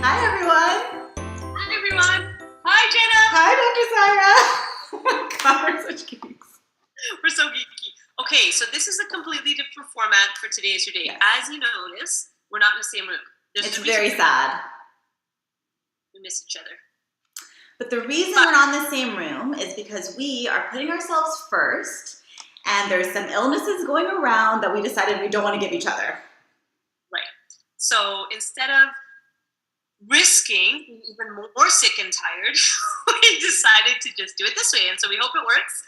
Hi, everyone. Hi, everyone. Hi, Jenna. Hi, Dr. Sarah. Oh my God, we're such geeks. We're so geeky. Okay, so this is a completely different format for Today is Your Day. Yes. As you notice, we're not in the same room. It's very sad. We miss each other. But the reason we're not in the same room is because we are putting ourselves first, and there's some illnesses going around that we decided we don't want to give each other. Right. So instead of risking being even more sick and tired, we decided to just do it this way. And so we hope it works.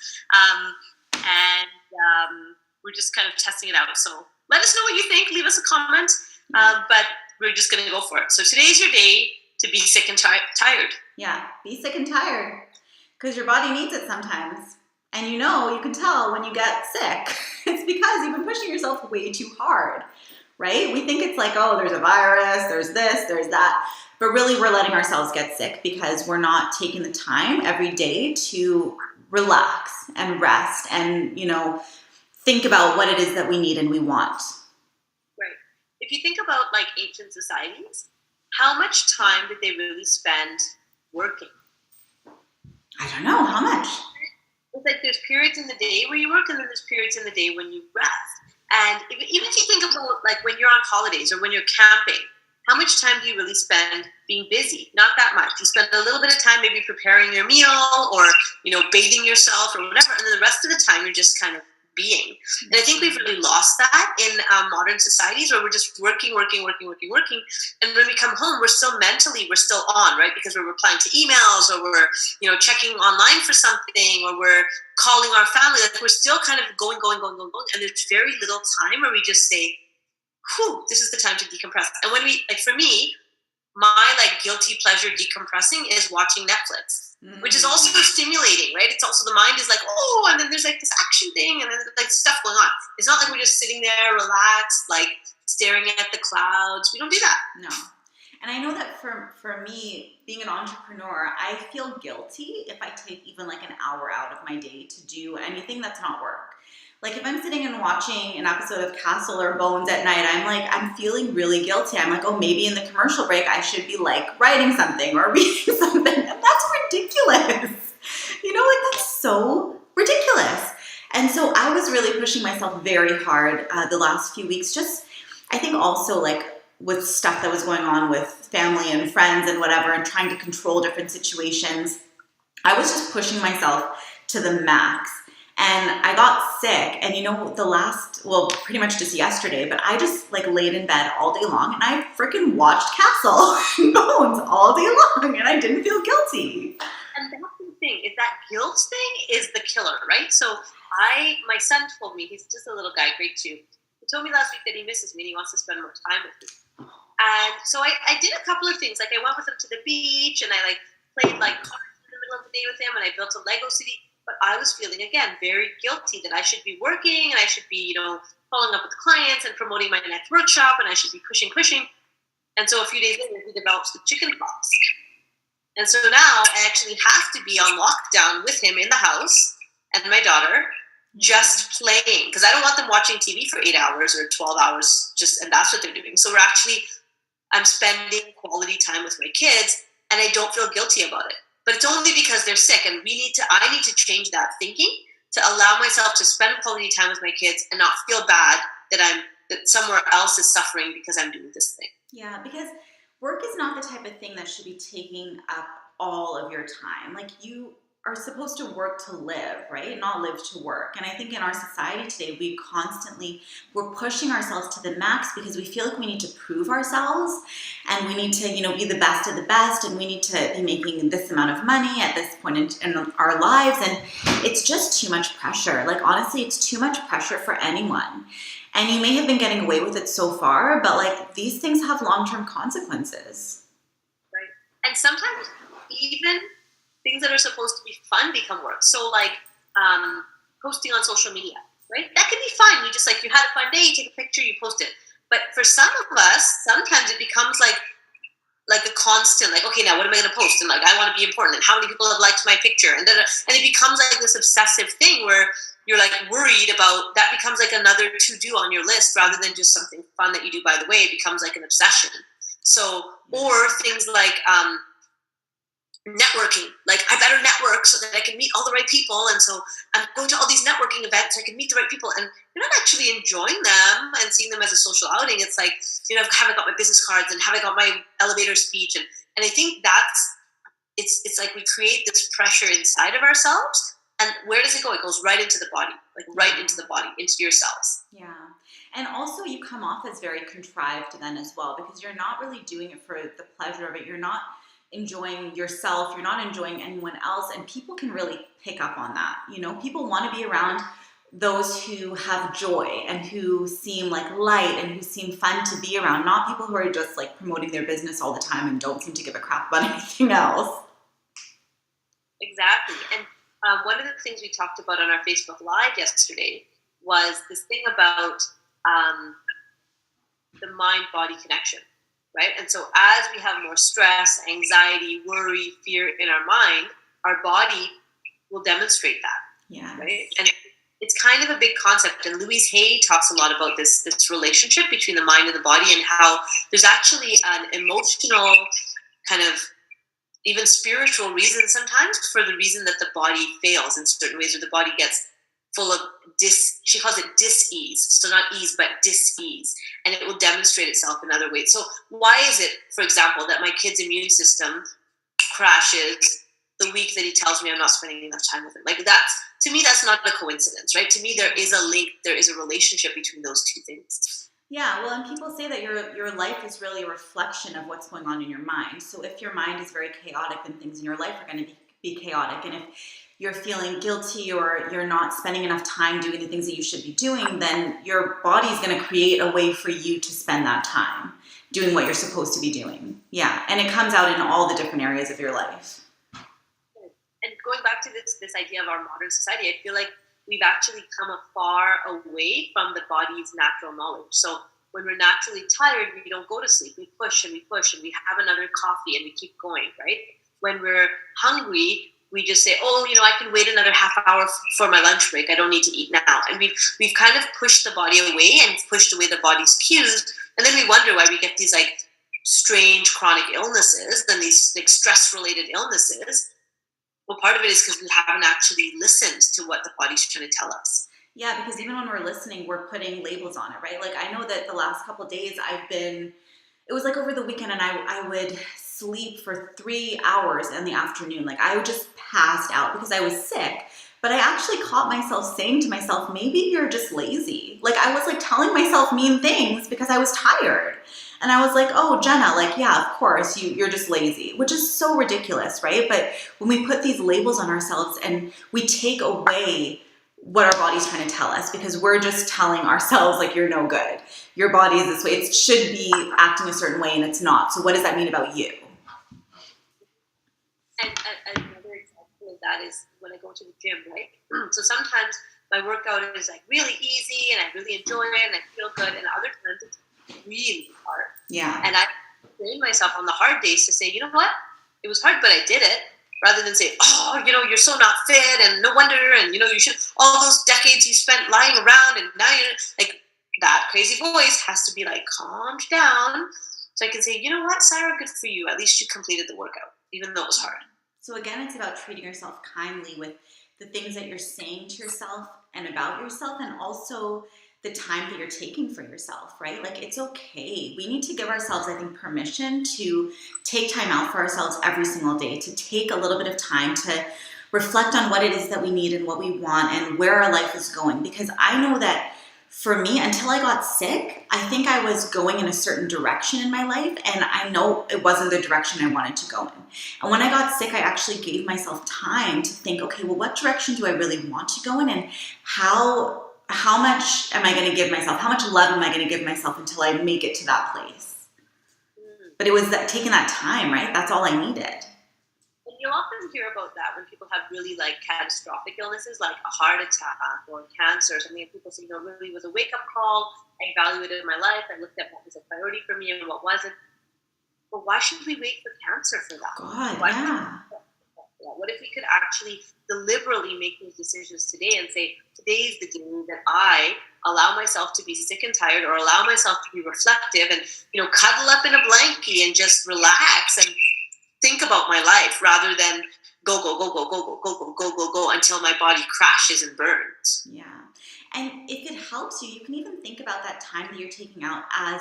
We're just kind of testing it out. So let us know what you think. Leave us a comment. But we're just going to go for it. So today's your day to be sick and tired. Yeah, be sick and tired because your body needs it sometimes. And you can tell when you get sick. It's because you've been pushing yourself way too hard, right? We think it's like, oh, there's a virus, there's this, there's that. But really, we're letting ourselves get sick because we're not taking the time every day to relax and rest and, think about what it is that we need and we want. Right. If you think about like ancient societies, how much time did they really spend working? I don't know. How much? It's like there's periods in the day where you work and then there's periods in the day when you rest. And even if you think about like when you're on holidays or when you're camping, how much time do you really spend being busy? Not that much. You spend a little bit of time maybe preparing your meal or, bathing yourself or whatever. And then the rest of the time you're just kind of being. And I think we've really lost that in modern societies where we're just working. And when we come home, we're still on, right? Because we're replying to emails or we're, checking online for something or we're calling our family. Like we're still kind of going. And there's very little time where we just say, whew, this is the time to decompress. And when we, like for me, my like guilty pleasure decompressing is watching Netflix, which is also stimulating, right? It's also the mind is like, oh, and then there's like this action thing and then like stuff going on. It's not like we're just sitting there relaxed, like staring at the clouds. We don't do that. No. And I know that for me, being an entrepreneur, I feel guilty if I take even like an hour out of my day to do anything that's not work. Like if I'm sitting and watching an episode of Castle or Bones at night, I'm feeling really guilty. I'm like, oh, maybe in the commercial break, I should be like writing something or reading something. And that's ridiculous. That's so ridiculous. And so I was really pushing myself very hard the last few weeks. Just, I think also like with stuff that was going on with family and friends and whatever, and trying to control different situations. I was just pushing myself to the max. And I got sick, and pretty much just yesterday, but I just like laid in bed all day long and I freaking watched Castle and Bones all day long and I didn't feel guilty. And that's the thing, is that guilt thing is the killer, right? So my son told me, he's just a little guy, grade 2. He told me last week that he misses me and he wants to spend more time with me. And so I did a couple of things, like I went with him to the beach and I like played like cards in the middle of the day with him and I built a Lego city. But I was feeling, again, very guilty that I should be working and I should be, following up with clients and promoting my next workshop and I should be pushing. And so a few days later, he develops the chicken pox. And so now I actually have to be on lockdown with him in the house and my daughter just playing because I don't want them watching TV for 8 hours or 12 hours and that's what they're doing. So I'm spending quality time with my kids and I don't feel guilty about it. But it's only because they're sick, and I need to change that thinking to allow myself to spend quality time with my kids and not feel bad that somewhere else is suffering because I'm doing this thing. Yeah, because work is not the type of thing that should be taking up all of your time. Like you are supposed to work to live, right? Not live to work. And I think in our society today, we're pushing ourselves to the max because we feel like we need to prove ourselves and we need to, be the best of the best and we need to be making this amount of money at this point in our lives. And it's just too much pressure. Like, honestly, it's too much pressure for anyone. And you may have been getting away with it so far, but like these things have long-term consequences. Right. And sometimes even things that are supposed to be fun become work. So like posting on social media, right? That can be fun. You had a fun day, you take a picture, you post it. But for some of us, sometimes it becomes like a constant, like, okay, now what am I going to post? And like, I want to be important. And how many people have liked my picture? And it becomes like this obsessive thing where you're like worried about, that becomes like another to-do on your list rather than just something fun that you do by the way. It becomes like an obsession. So, or things like networking. Like, I better network so that I can meet all the right people. And so I'm going to all these networking events so I can meet the right people. And you're not actually enjoying them and seeing them as a social outing. It's like, have I got my business cards and have I got my elevator speech? And I think it's like we create this pressure inside of ourselves. And where does it go? It goes right into the body, like right into the body, into your cells. Yeah. And also you come off as very contrived then as well, because you're not really doing it for the pleasure of it. You're not enjoying yourself. You're not enjoying anyone else. And people can really pick up on that. People want to be around those who have joy and who seem like light and who seem fun to be around, not people who are just like promoting their business all the time and don't seem to give a crap about anything else. Exactly. And one of the things we talked about on our Facebook Live yesterday was this thing about the mind-body connection, right? And so as we have more stress, anxiety, worry, fear in our mind, our body will demonstrate that. Yeah. Right? And it's kind of a big concept. And Louise Hay talks a lot about this relationship between the mind and the body, and how there's actually an emotional kind of even spiritual reason sometimes for the reason that the body fails in certain ways, or the body gets full of she calls it dis-ease. So not ease, but dis-ease. And it will demonstrate itself in other ways. So why is it, for example, that my kid's immune system crashes the week that he tells me I'm not spending enough time with him? Like, to me, that's not a coincidence, right? To me, there is a link, there is a relationship between those two things. Yeah, well, and people say that your life is really a reflection of what's going on in your mind. So if your mind is very chaotic, then things in your life are going to be chaotic. And if you're feeling guilty or you're not spending enough time doing the things that you should be doing, then your body's going to create a way for you to spend that time doing what you're supposed to be doing. Yeah, and it comes out in all the different areas of your life. And going back to this idea of our modern society, I feel like we've actually come far away from the body's natural knowledge. So when we're naturally tired, we don't go to sleep. We push and we have another coffee and we keep going, right? When we're hungry, we just say, I can wait another half hour for my lunch break. I don't need to eat now. And we've kind of pushed the body away and pushed away the body's cues. And then we wonder why we get these like strange chronic illnesses and these like stress-related illnesses. Well, part of it is because we haven't actually listened to what the body's trying to tell us. Yeah, because even when we're listening, we're putting labels on it, right? Like, I know that the last couple of days it was like over the weekend, and I would sleep for 3 hours in the afternoon. Like, I would just passed out because I was sick. But I actually caught myself saying to myself, maybe you're just lazy. Like, I was like telling myself mean things because I was tired. And I was like, oh, Jenna, like, yeah, of course, you're just lazy, which is so ridiculous, right? But when we put these labels on ourselves and we take away what our body's trying to tell us, because we're just telling ourselves, like, you're no good. Your body is this way. It should be acting a certain way, and it's not. So what does that mean about you? And another example of that is when I go to the gym, right? So sometimes my workout is like really easy and I really enjoy it and I feel good, and other times it's really hard. Yeah. And I train myself on the hard days to say, you know what? It was hard, but I did it. Rather than say, you're so not fit and no wonder, and you should, all those decades you spent lying around and now you're like, that crazy voice has to be like calmed down. So I can say, you know what, Sarah, good for you. At least you completed the workout, even though it was hard. So again, it's about treating yourself kindly with the things that you're saying to yourself and about yourself, and also the time that you're taking for yourself, right? Like, it's okay. We need to give ourselves, I think, permission to take time out for ourselves every single day, to take a little bit of time to reflect on what it is that we need and what we want and where our life is going. Because I know that for me, until I got sick, I think I was going in a certain direction in my life, and I know it wasn't the direction I wanted to go in. And when I got sick, I actually gave myself time to think, okay, well, what direction do I really want to go in, and how much am I going to give myself? How much love am I going to give myself until I make it to that place? But it was taking that time, right? That's all I needed. And you'll often hear about that when people have really like catastrophic illnesses, like a heart attack or cancer or something. And people say, really was a wake-up call. I evaluated my life. I looked at what was a priority for me and what wasn't. But why should we wait for cancer for that? God, why yeah. that? What if we could actually deliberately make those decisions today and say, today is the day that I allow myself to be sick and tired, or allow myself to be reflective and, cuddle up in a blankie and just relax and think about my life, rather than go, go, go, go, go, go, go, go, go, go, go until my body crashes and burns. Yeah. And if it helps you, you can even think about that time that you're taking out as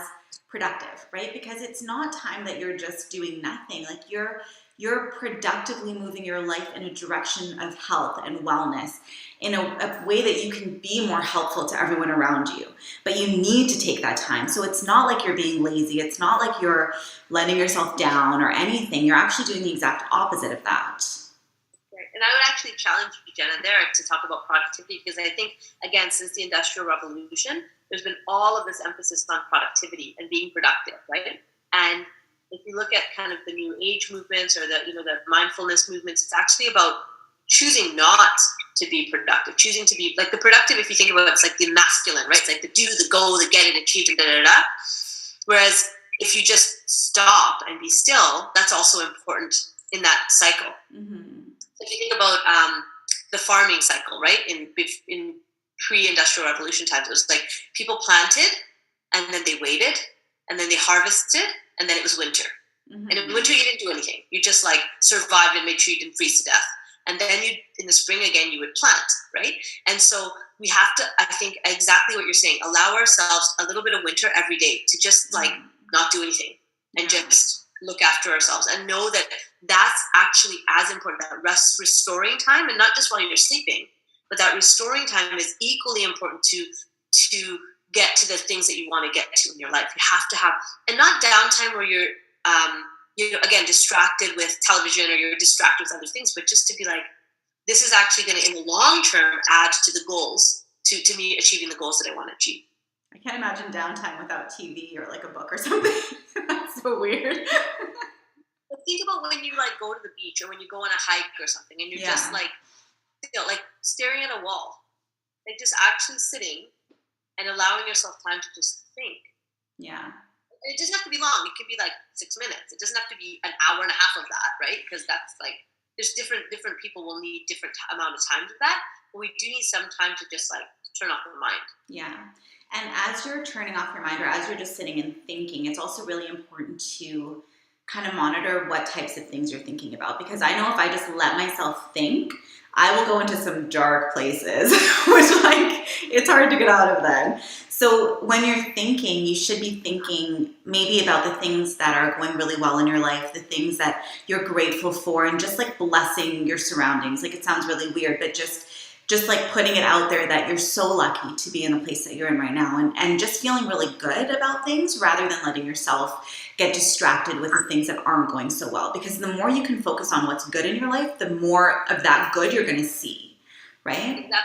productive, right? Because it's not time that you're just doing nothing. Like you're productively moving your life in a direction of health and wellness in a way that you can be more helpful to everyone around you. But you need to take that time. So it's not like you're being lazy. It's not like you're letting yourself down or anything. You're actually doing the exact opposite of that. And I would actually challenge you, Jenna, there to talk about productivity, because I think, again, since the Industrial Revolution, there's been all of this emphasis on productivity and being productive, right? And if you look at kind of the New Age movements, or the mindfulness movements, it's actually about choosing not to be productive, choosing to be like the productive. If you think about it, it's like the masculine, right? It's like the do, the go, the get it, achieve, and da da da. Whereas if you just stop and be still, that's also important in that cycle. Mm-hmm. If you think about the farming cycle, right? In pre-industrial revolution times, it was like people planted, and then they waited, and then they harvested, and then it was winter. Mm-hmm. And in winter, you didn't do anything. You just like survived and made sure you didn't freeze to death. And then in the spring again, you would plant, right? And so we have to, I think, exactly what you're saying, allow ourselves a little bit of winter every day to just like not do anything and just look after ourselves, and know that that's actually as important, that restoring time, and not just while you're sleeping, but that restoring time is equally important to get to the things that you want to get to in your life. You have to have, and not downtime where you're again distracted with television, or you're distracted with other things, but just to be like, this is actually going to, in the long term, add to the goals, to me achieving the goals that I want to achieve. I can't imagine downtime without TV or like a book or something. That's so weird. But think about when you like go to the beach, or when you go on a hike or something, and you're just like, like staring at a wall, like just actually sitting and allowing yourself time to just think. Yeah. It doesn't have to be long. It could be like 6 minutes. It doesn't have to be an hour and a half of that, right? Because that's like, there's different people will need different amount of time to that. But we do need some time to just like turn off the mind. Yeah. And as you're turning off your mind, or as you're just sitting and thinking, it's also really important to kind of monitor what types of things you're thinking about. Because I know if I just let myself think, I will go into some dark places, which like, it's hard to get out of then. So when you're thinking, you should be thinking maybe about the things that are going really well in your life, the things that you're grateful for, and just like blessing your surroundings. Like, it sounds really weird, but just like putting it out there that you're so lucky to be in the place that you're in right now, and just feeling really good about things, rather than letting yourself get distracted with the things that aren't going so well. Because the more you can focus on what's good in your life, the more of that good you're going to see, right? Exactly.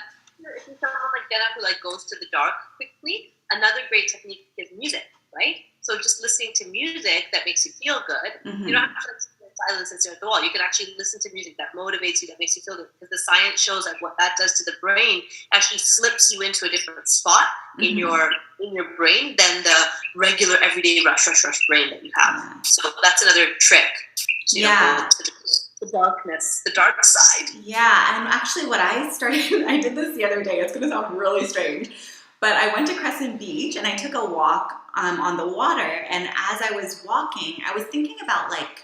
If you're someone like Jenna who like goes to the dark quickly, another great technique is music, right? So just listening to music that makes you feel good. Mm-hmm. You don't have to sit in silence and stare at the wall. You can actually listen to music that motivates you, that makes you feel good. Because the science shows like what that does to the brain actually slips you into a different spot in your brain than the regular everyday rush brain that you have. So that's another trick. So the darkness, the dark side. Yeah, and actually what I did this the other day. It's going to sound really strange, but I went to Crescent Beach and I took a walk on the water. And as I was walking, I was thinking about like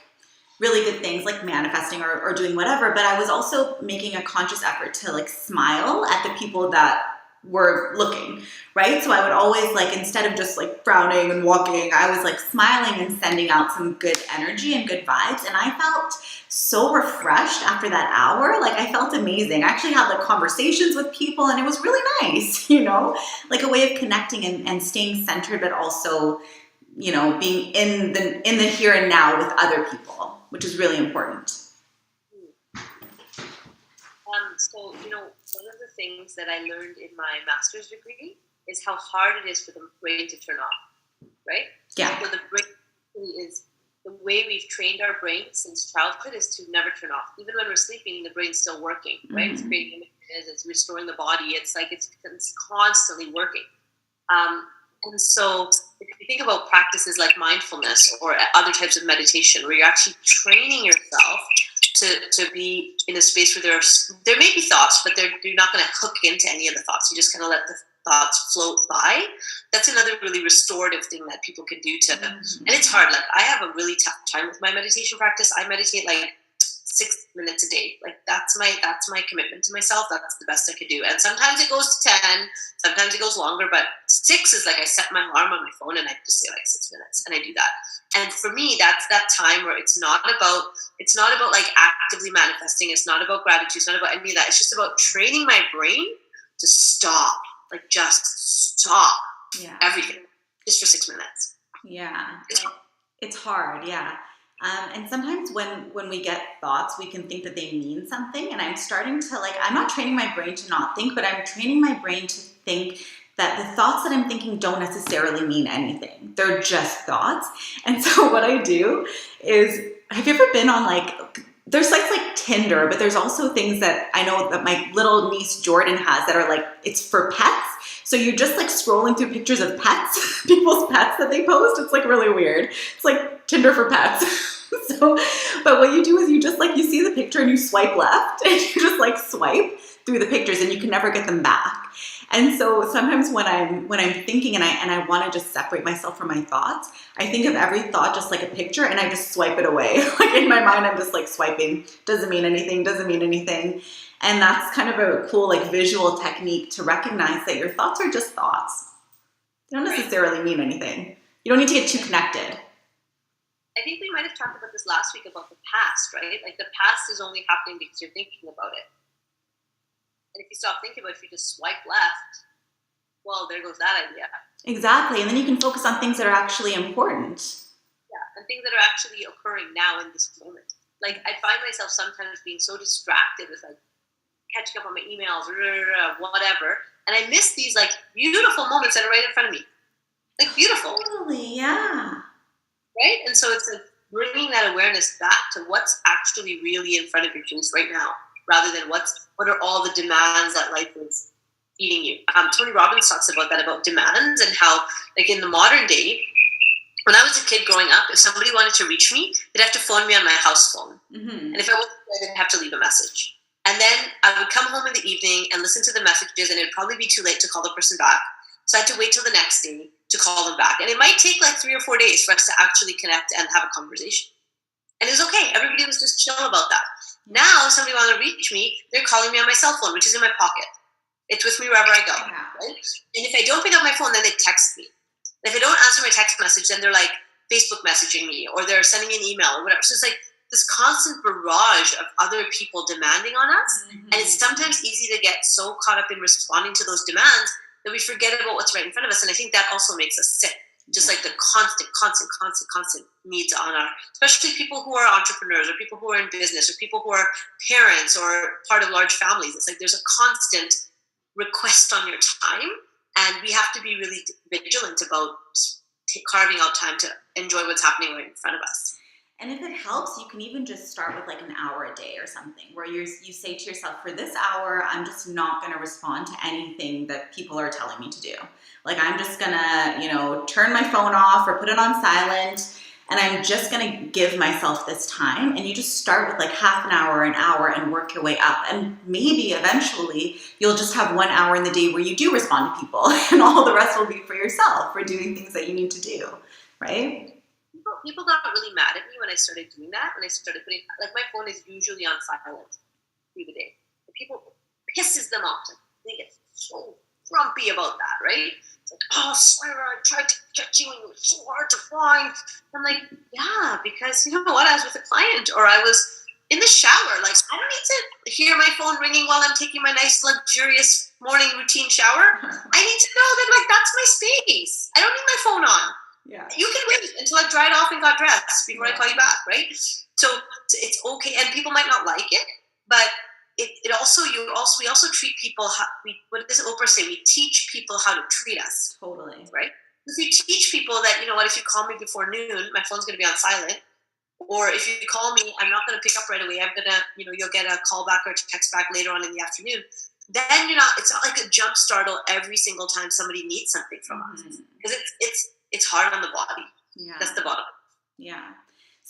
really good things, like manifesting or doing whatever. But I was also making a conscious effort to like smile at the people that were looking, right? So I would always like, instead of just like frowning and walking, I was like smiling and sending out some good energy and good vibes. And I felt so refreshed after that hour. Like, I felt amazing. I actually had like conversations with people, and it was really nice, like a way of connecting and staying centered, but also, being in the here and now with other people, which is really important. So, one of the things that I learned in my master's degree is how hard it is for the brain to turn off, right? Yeah. So the brain is, the way we've trained our brain since childhood is to never turn off. Even when we're sleeping, the brain's still working, right? Mm-hmm. It's creating images, it's restoring the body. It's like, it's constantly working. And so if you think about practices like mindfulness or other types of meditation, where you're actually training yourself to be in a space where there may be thoughts, but you're not going to hook into any of the thoughts. You just kind of let the thoughts float by. That's another really restorative thing that people can do and it's hard. Like, I have a really tough time with my meditation practice. I meditate like 6 minutes a day. Like, that's my commitment to myself. That's the best I could do. And sometimes it goes to 10, sometimes it goes longer, but 6 is like, I set my alarm on my phone and I just say like 6 minutes and I do that. And for me, that's that time where it's not about like actively manifesting. It's not about gratitude. It's not about any of that. It's just about training my brain to stop, like just stop everything just for 6 minutes. Yeah. It's hard. Yeah. And sometimes when we get thoughts, we can think that they mean something. And I'm starting to I'm not training my brain to not think, but I'm training my brain to think that the thoughts that I'm thinking don't necessarily mean anything. They're just thoughts. And so what I do is, have you ever been on there's sites like Tinder, but there's also things that I know that my little niece Jordan has that are it's for pets. So you're just scrolling through pictures of pets, people's pets that they post. It's really weird. It's like Tinder for pets. But what you do is you just you see the picture and you swipe left and you just swipe through the pictures and you can never get them back. And so sometimes when I'm thinking and I want to just separate myself from my thoughts, I think of every thought just like a picture and I just swipe it away. In my mind, I'm just swiping. Doesn't mean anything. And that's kind of a cool visual technique to recognize that your thoughts are just thoughts. They don't necessarily mean anything. You don't need to get too connected. I think we might have talked about this last week about the past, right? The past is only happening because you're thinking about it. And if you stop thinking about it, if you just swipe left, well, there goes that idea. Exactly. And then you can focus on things that are actually important. Yeah, and things that are actually occurring now in this moment. I find myself sometimes being so distracted with catching up on my emails, whatever, and I miss these beautiful moments that are right in front of me. Beautiful. Totally, yeah. Right? And so it's bringing that awareness back to what's actually really in front of your face right now, rather than what are all the demands that life is feeding you. Tony Robbins talks about that, about demands, and how in the modern day, when I was a kid growing up, if somebody wanted to reach me, they'd have to phone me on my house phone. And if I wasn't there, they'd have to leave a message. And then I would come home in the evening and listen to the messages, and it'd probably be too late to call the person back. So I had to wait till the next day to call them back. And it might take 3 or 4 days for us to actually connect and have a conversation. And it was okay. Everybody was just chill about that. Now, if somebody wants to reach me, they're calling me on my cell phone, which is in my pocket. It's with me wherever I go. Right? And if I don't pick up my phone, then they text me. And if I don't answer my text message, then they're Facebook messaging me, or they're sending me an email or whatever. So it's this constant barrage of other people demanding on us. And it's sometimes easy to get so caught up in responding to those demands that we forget about what's right in front of us. And I think that also makes us sick. Just the constant needs on especially people who are entrepreneurs, or people who are in business, or people who are parents or part of large families. It's there's a constant request on your time, and we have to be really vigilant about carving out time to enjoy what's happening right in front of us. And if it helps, you can even just start with an hour a day or something, where you say to yourself, for this hour, I'm just not going to respond to anything that people are telling me to do. I'm just going to, turn my phone off or put it on silent, and I'm just going to give myself this time. And you just start with half an hour, and work your way up. And maybe eventually you'll just have 1 hour in the day where you do respond to people, and all the rest will be for yourself, for doing things that you need to do, right? People got really mad at me when I started doing that. When I started putting, my phone is usually on silent through the day. And people pisses them off. They get so grumpy about that, right? It's oh, Sarah, I tried to get you and it was so hard to find. I'm yeah, because you know what? I was with a client, or I was in the shower. I don't need to hear my phone ringing while I'm taking my nice, luxurious morning routine shower. I need to know that that's my space. I don't need my phone on. Yeah. You can wait until I've dried off and got dressed before I call you back, right? So it's okay, and people might not like it, but we also treat people. What does Oprah say? We teach people how to treat us. Totally. Right. If you teach people that, you know what, if you call me before noon, my phone's going to be on silent, or if you call me, I'm not going to pick up right away. I'm going to, you'll get a call back or a text back later on in the afternoon. Then it's not like a jump startle every single time somebody needs something from us, because it's hard on the body. Yeah. That's the bottom. Yeah.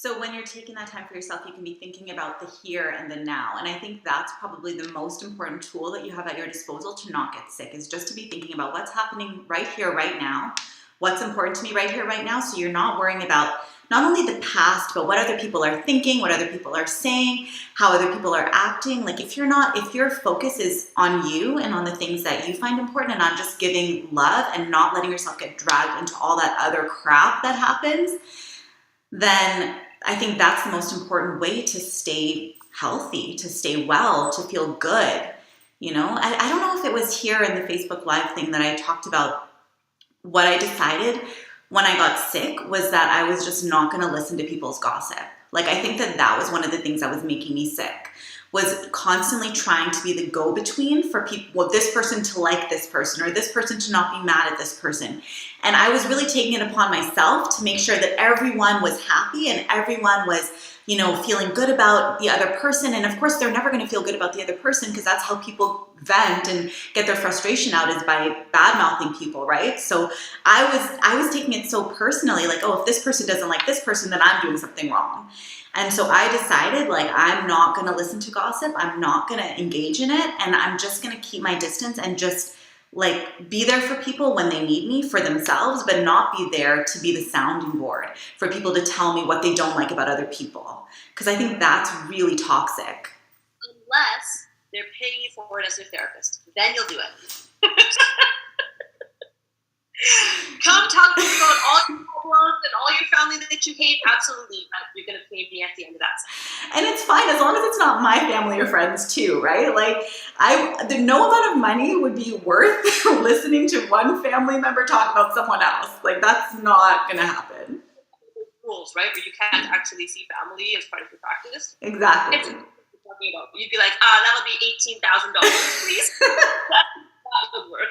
So when you're taking that time for yourself, you can be thinking about the here and the now. And I think that's probably the most important tool that you have at your disposal to not get sick, is just to be thinking about what's happening right here, right now, what's important to me right here, right now. So you're not worrying about not only the past, but what other people are thinking, what other people are saying, how other people are acting. Like if your focus is on you and on the things that you find important and on just giving love and not letting yourself get dragged into all that other crap that happens, then I think that's the most important way to stay healthy, to stay well, to feel good. I don't know if it was here in the Facebook Live thing that I talked about what I decided when I got sick was that I was just not going to listen to people's gossip. Like, I think that was one of the things that was making me sick, was constantly trying to be the go-between for people, well, this person to like this person or this person to not be mad at this person. And I was really taking it upon myself to make sure that everyone was happy and everyone was, feeling good about the other person. And of course, they're never going to feel good about the other person because that's how people vent and get their frustration out, is by bad-mouthing people, right? So I was taking it so personally, like, oh, if this person doesn't like this person, then I'm doing something wrong. And so I decided, like, I'm not going to listen to gossip. I'm not going to engage in it. And I'm just going to keep my distance and just, like, be there for people when they need me for themselves, but not be there to be the sounding board for people to tell me what they don't like about other people. Because I think that's really toxic. Unless they're paying you for it as their therapist. Then you'll do it. Come talk to me about all your problems and all your family that you hate. Absolutely. You're going to pay me at the end of that. And it's fine as long as it's not my family or friends too, right? Like, no amount of money would be worth listening to one family member talk about someone else. Like, that's not going to happen. Rules, right? Where you can't actually see family as part of your practice. Exactly. It's talking about. You'd be like, that'll be $18,000, please. That would work.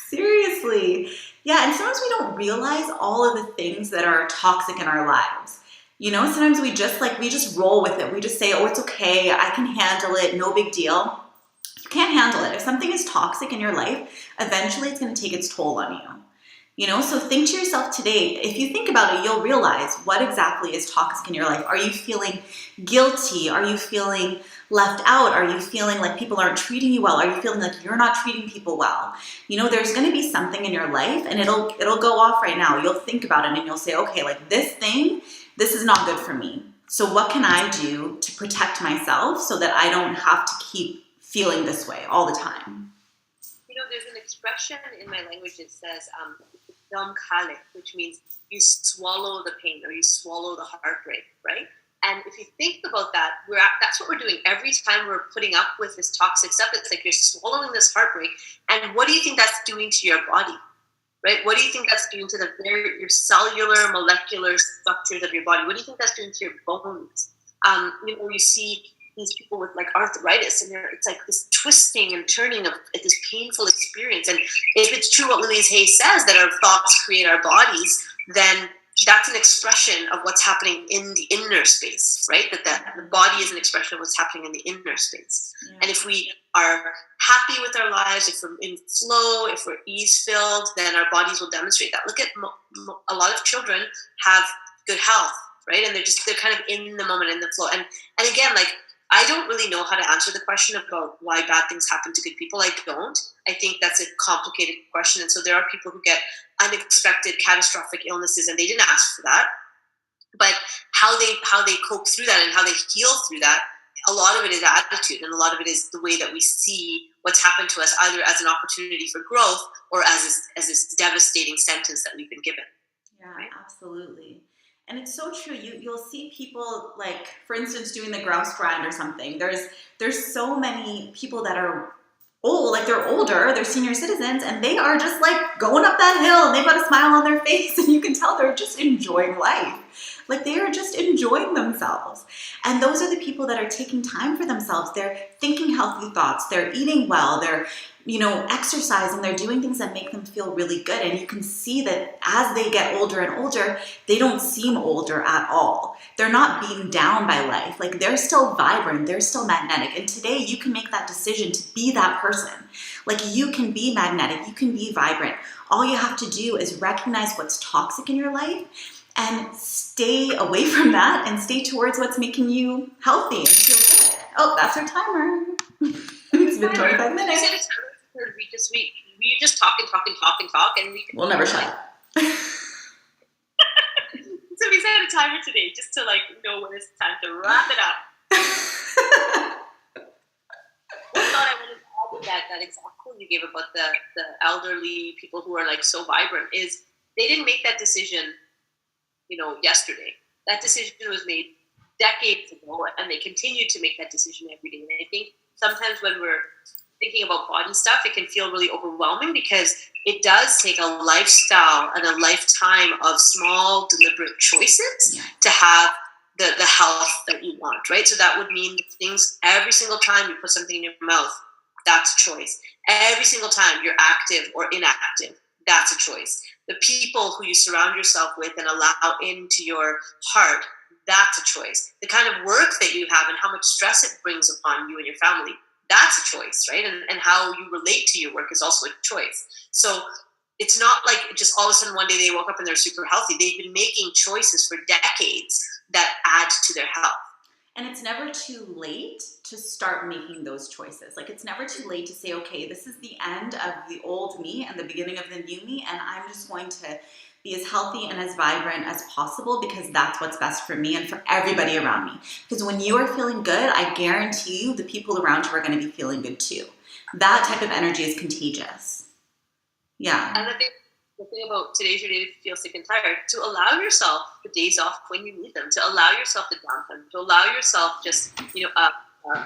Seriously. Yeah, and sometimes we don't realize all of the things that are toxic in our lives. Sometimes we just roll with it. We just say, oh, it's okay, I can handle it, no big deal. You can't handle it. If something is toxic in your life, eventually it's going to take its toll on you. So think to yourself today, if you think about it, you'll realize what exactly is toxic in your life. Are you feeling guilty? Are you feeling left out? Are you feeling like people aren't treating you well? Are you feeling like you're not treating people well? There's going to be something in your life, and it'll go off right now. You'll think about it and you'll say, okay, like this is not good for me. So what can I do to protect myself so that I don't have to keep feeling this way all the time? There's an expression in my language that says, dam khale, which means you swallow the pain or you swallow the heartbreak, right? And if you think about that, that's what we're doing every time we're putting up with this toxic stuff. It's like you're swallowing this heartbreak. And what do you think that's doing to your body, right? What do you think that's doing to your cellular, molecular structures of your body? What do you think that's doing to your bones? You see these people with like arthritis, and it's like this twisting and turning of this painful experience. And if it's true what Louise Hay says, that our thoughts create our bodies, then that's an expression of what's happening in the inner space, right? That the body is an expression of what's happening in the inner space. Yeah. And if we are happy with our lives, if we're in flow, if we're ease-filled, then our bodies will demonstrate that. Look at a lot of children have good health, right? And they're kind of in the moment, in the flow. And again, like, I don't really know how to answer the question about why bad things happen to good people. I don't. I think that's a complicated question. And so there are people who get unexpected catastrophic illnesses and they didn't ask for that. But how they cope through that and how they heal through that, a lot of it is attitude, and a lot of it is the way that we see what's happened to us, either as an opportunity for growth or as this devastating sentence that we've been given. Yeah, right? Absolutely. And it's so true. You'll see people, like, for instance, doing the grouse grind or something. There's so many people that are old, like they're older, they're senior citizens, and they are just like going up that hill and they've got a smile on their face, and you can tell they're just enjoying life. Like, they are just enjoying themselves. And those are the people that are taking time for themselves. They're thinking healthy thoughts, they're eating well, they're exercising, they're doing things that make them feel really good. And you can see that as they get older and older, they don't seem older at all. They're not beaten down by life. Like, they're still vibrant, they're still magnetic. And today you can make that decision to be that person. Like, you can be magnetic, you can be vibrant. All you have to do is recognize what's toxic in your life and stay away from that and stay towards what's making you healthy and feel good. Oh, that's our timer. It's been 25 minutes. We just talk and talk and talk and talk, and we'll never shut up. So we set a timer today just to know when it's time to wrap it up. One thought I wanted to add with that example you gave about the elderly people who are so vibrant is they didn't make that decision, yesterday. That decision was made decades ago, and they continue to make that decision every day. And I think sometimes when we're thinking about body stuff, it can feel really overwhelming because it does take a lifestyle and a lifetime of small, deliberate choices to have the health that you want, right? So that would mean things every single time you put something in your mouth, that's a choice. Every single time you're active or inactive, that's a choice. The people who you surround yourself with and allow into your heart, that's a choice. The kind of work that you have and how much stress it brings upon you and your family, that's a choice, right? And how you relate to your work is also a choice. So it's not like just all of a sudden one day they woke up and they're super healthy. They've been making choices for decades that add to their health. And it's never too late to start making those choices. It's never too late to say, okay, this is the end of the old me and the beginning of the new me, and I'm just going to be as healthy and as vibrant as possible because that's what's best for me and for everybody around me. Because when you are feeling good, I guarantee you the people around you are going to be feeling good too. That type of energy is contagious. Yeah. And the thing about today's your day to feel sick and tired, to allow yourself the days off when you need them, to allow yourself the downtime, to allow yourself just, a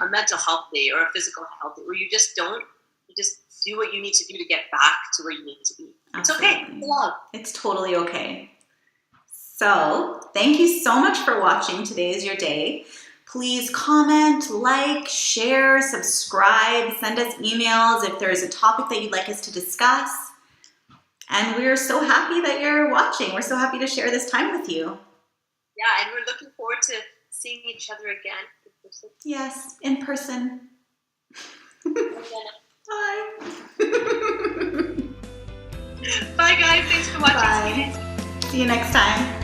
mental health day or a physical health day where you just do what you need to do to get back to where you need to be. Absolutely. It's okay. It's love. It's totally okay. So thank you so much for watching Today Is Your Day. Please comment, share, subscribe, send us emails if there's a topic that you'd like us to discuss. And we're so happy that you're watching. We're so happy to share this time with you. Yeah, and we're looking forward to seeing each other again in person. Yes, in person. Bye. Bye, guys. Thanks for watching. Bye. See you next time.